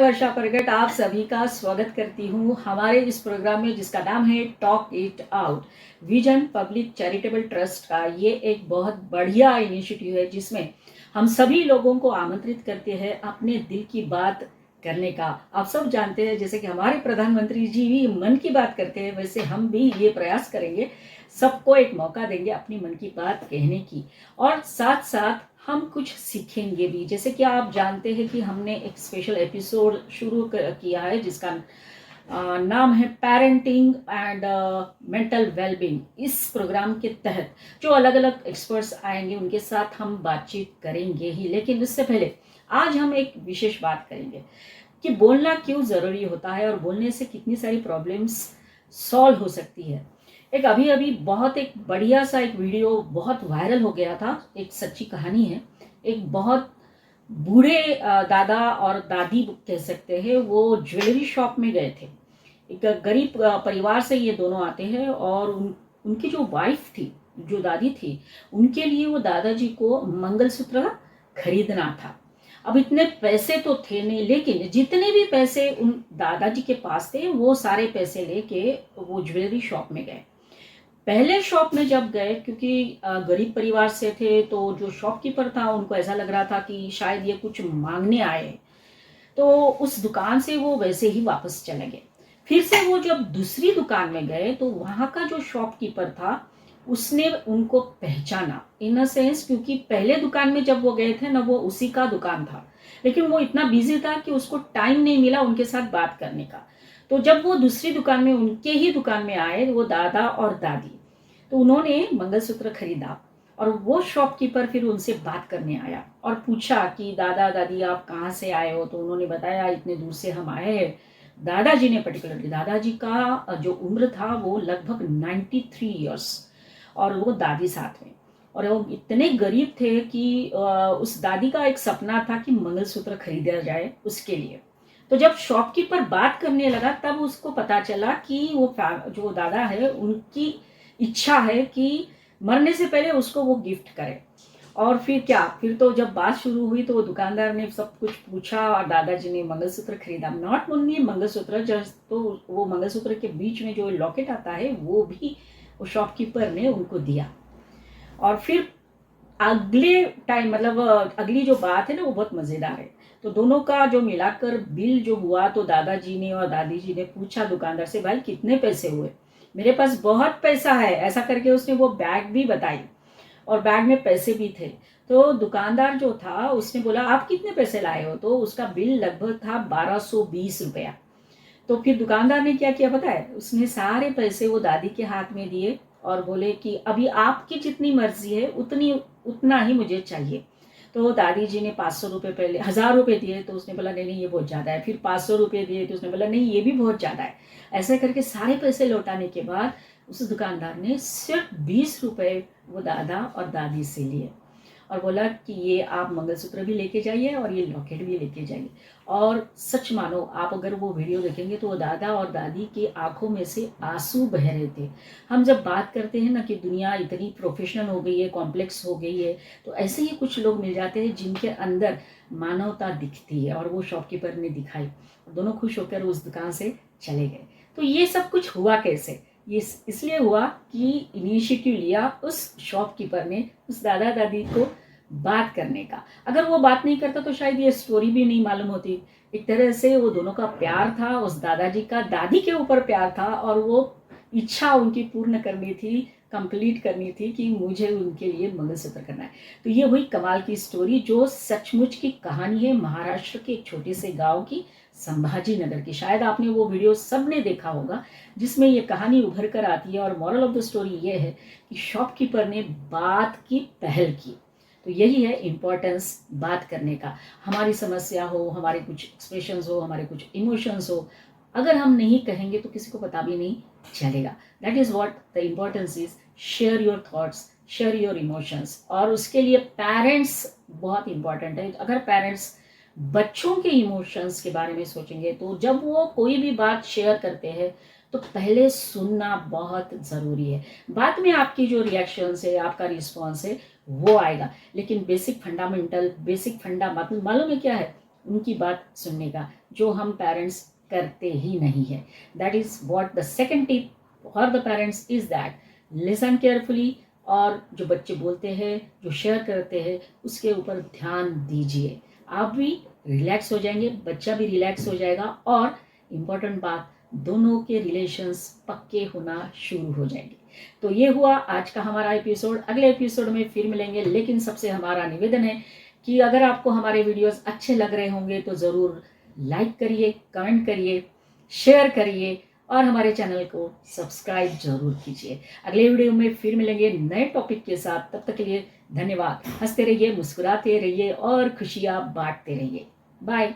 वर्षा प्रगट आप सभी का स्वागत करती हूँ हमारे इस प्रोग्राम में जिसका नाम है talk it out. Vision public charitable trust का ये एक बहुत बढ़िया इनिशिएटिव है जिसमें हम सभी लोगों को आमंत्रित करते हैं अपने दिल की बात करने का। आप सब जानते हैं जैसे कि हमारे प्रधानमंत्री जी भी मन की बात करते हैं, वैसे हम भी ये प्रयास करेंगे, सबको एक मौका देंगे अपनी मन की बात कहने की, और साथ साथ हम कुछ सीखेंगे भी। जैसे कि आप जानते हैं कि हमने एक स्पेशल एपिसोड शुरू किया है जिसका नाम है पेरेंटिंग एंड मेंटल वेलबींग। इस प्रोग्राम के तहत जो अलग अलग एक्सपर्ट्स आएंगे उनके साथ हम बातचीत करेंगे ही, लेकिन उससे पहले आज हम एक विशेष बात करेंगे कि बोलना क्यों ज़रूरी होता है और बोलने से कितनी सारी प्रॉब्लम्स सॉल्व हो सकती है। एक अभी अभी बहुत एक बढ़िया सा एक वीडियो बहुत वायरल हो गया था। एक सच्ची कहानी है। एक बहुत बूढ़े दादा और दादी कह सकते हैं, वो ज्वेलरी शॉप में गए थे। एक गरीब परिवार से ये दोनों आते हैं और उनकी जो वाइफ थी, जो दादी थी, उनके लिए वो दादाजी को मंगलसूत्र खरीदना था। अब इतने पैसे तो थे नहीं, लेकिन जितने भी पैसे उन दादाजी के पास थे वो सारे पैसे लेके वो ज्वेलरी शॉप में गए। पहले शॉप में जब गए, क्योंकि गरीब परिवार से थे, तो जो शॉपकीपर था उनको ऐसा लग रहा था कि शायद ये कुछ मांगने आए, तो उस दुकान से वो वैसे ही वापस चले गए। फिर से वो जब दूसरी दुकान में गए तो वहाँ का जो शॉपकीपर था उसने उनको पहचाना, इन अ सेंस क्योंकि पहले दुकान में जब वो गए थे ना, वो उसी का दुकान था, लेकिन वो इतना बिजी था कि उसको टाइम नहीं मिला उनके साथ बात करने का। तो जब वो दूसरी दुकान में, उनके ही दुकान में आए, वो दादा और दादी, तो उन्होंने मंगलसूत्र खरीदा और वो शॉपकीपर फिर उनसे बात करने आया और पूछा कि दादा दादी आप कहाँ से आए हो। तो उन्होंने बताया इतने दूर से हम आए हैं। दादाजी ने पर्टिकुलरली, दादाजी का जो उम्र था वो लगभग 93 ईयर्स, और वो दादी साथ में, और वो इतने गरीब थे कि उस दादी का एक सपना था कि मंगलसूत्र खरीदा जाए उसके लिए। तो जब शॉपकीपर बात करने लगा तब उसको पता चला कि वो जो दादा है उनकी इच्छा है कि मरने से पहले उसको वो गिफ्ट करे। और फिर क्या, फिर तो जब बात शुरू हुई तो वो दुकानदार ने सब कुछ पूछा और दादाजी ने मंगलसूत्र खरीदा। नॉट ओनली मंगलसूत्र, जस्ट तो वो मंगलसूत्र के बीच में जो लॉकेट आता है वो भी वो शॉपकीपर ने उनको दिया। और फिर अगले टाइम, मतलब अगली जो बात है ना, वो बहुत मज़ेदार है। तो दोनों का जो मिलाकर बिल जो हुआ, तो दादाजी ने और दादी जी ने पूछा दुकानदार से, भाई कितने पैसे हुए? मेरे पास बहुत पैसा है, ऐसा करके उसने वो बैग भी बताई और बैग में पैसे भी थे। तो दुकानदार जो था उसने बोला आप कितने पैसे लाए हो? तो उसका बिल लगभग था 1220 रुपया। तो फिर दुकानदार ने क्या किया पता है, उसने सारे पैसे वो दादी के हाथ में दिए और बोले कि अभी आपकी जितनी मर्जी है उतना ही मुझे चाहिए। तो दादी जी ने 500 रुपये, पहले 1000 रुपये दिए, तो उसने बोला नहीं नहीं ये बहुत ज़्यादा है। फिर 500 रुपये दिए तो उसने बोला नहीं ये भी बहुत ज़्यादा है। ऐसे करके सारे पैसे लौटाने के बाद उस दुकानदार ने सिर्फ 20 रुपये वो दादा और दादी से लिए और बोला कि ये आप मंगलसूत्र भी लेके जाइए और ये लॉकेट भी लेके जाइए। और सच मानो, आप अगर वो वीडियो देखेंगे तो वो दादा और दादी के आंखों में से आंसू बह रहे थे। हम जब बात करते हैं ना कि दुनिया इतनी प्रोफेशनल हो गई है, कॉम्प्लेक्स हो गई है, तो ऐसे ही कुछ लोग मिल जाते हैं जिनके अंदर मानवता दिखती है, और वो शॉपकीपर ने दिखाई। दोनों खुश होकर उस दुकान से चले गए। तो ये सब कुछ हुआ कैसे? ये इसलिए हुआ कि इनिशिएटिव लिया उस शॉपकीपर ने उस दादा दादी को बात करने का। अगर वो बात नहीं करता तो शायद ये स्टोरी भी नहीं मालूम होती। एक तरह से वो दोनों का प्यार था, उस दादाजी का दादी के ऊपर प्यार था, और वो इच्छा उनकी पूर्ण करनी थी, कंप्लीट करनी थी कि मुझे उनके लिए मंगलसूत्र करना है। तो ये हुई कमाल की स्टोरी जो सचमुच की कहानी है, महाराष्ट्र के एक छोटे से गांव की, संभाजी नगर की। शायद आपने वो वीडियो सबने देखा होगा जिसमें ये कहानी उभर कर आती है, और मॉरल ऑफ द स्टोरी ये है कि शॉपकीपर ने बात की पहल की। तो यही है इम्पोर्टेंस बात करने का। हमारी समस्या हो, हमारे कुछ एक्सप्रेशंस हो, हमारे कुछ इमोशंस हो, अगर हम नहीं कहेंगे तो किसी को पता भी नहीं चलेगा। That is what the importance is. Share your thoughts, share your emotions, और उसके लिए पेरेंट्स बहुत इंपॉर्टेंट है। अगर पेरेंट्स बच्चों के इमोशंस के बारे में सोचेंगे तो जब वो कोई भी बात शेयर करते हैं तो पहले सुनना बहुत ज़रूरी है। बाद में आपकी जो रिएक्शंस है, आपका रिस्पॉन्स है, वो आएगा, लेकिन बेसिक फंडा मालूम है क्या है? उनकी बात सुनने का, जो हम पेरेंट्स करते ही नहीं है। That is what the second tip for the parents is that listen carefully, और जो बच्चे बोलते हैं, जो शेयर करते हैं, उसके ऊपर ध्यान दीजिए। आप भी रिलैक्स हो जाएंगे, बच्चा भी रिलैक्स हो जाएगा, और इम्पोर्टेंट बात, दोनों के रिलेशंस पक्के होना शुरू हो जाएंगे। तो ये हुआ आज का हमारा एपिसोड। अगले एपिसोड में फिर मिलेंगे, लेकिन सबसे हमारा निवेदन है कि अगर आपको हमारे वीडियोस अच्छे लग रहे होंगे तो ज़रूर लाइक करिए, कमेंट करिए, शेयर करिए, और हमारे चैनल को सब्सक्राइब जरूर कीजिए। अगले वीडियो में फिर मिलेंगे नए टॉपिक के साथ। तब तक के लिए धन्यवाद। हंसते रहिए, मुस्कुराते रहिए और खुशियाँ बांटते रहिए। बाय।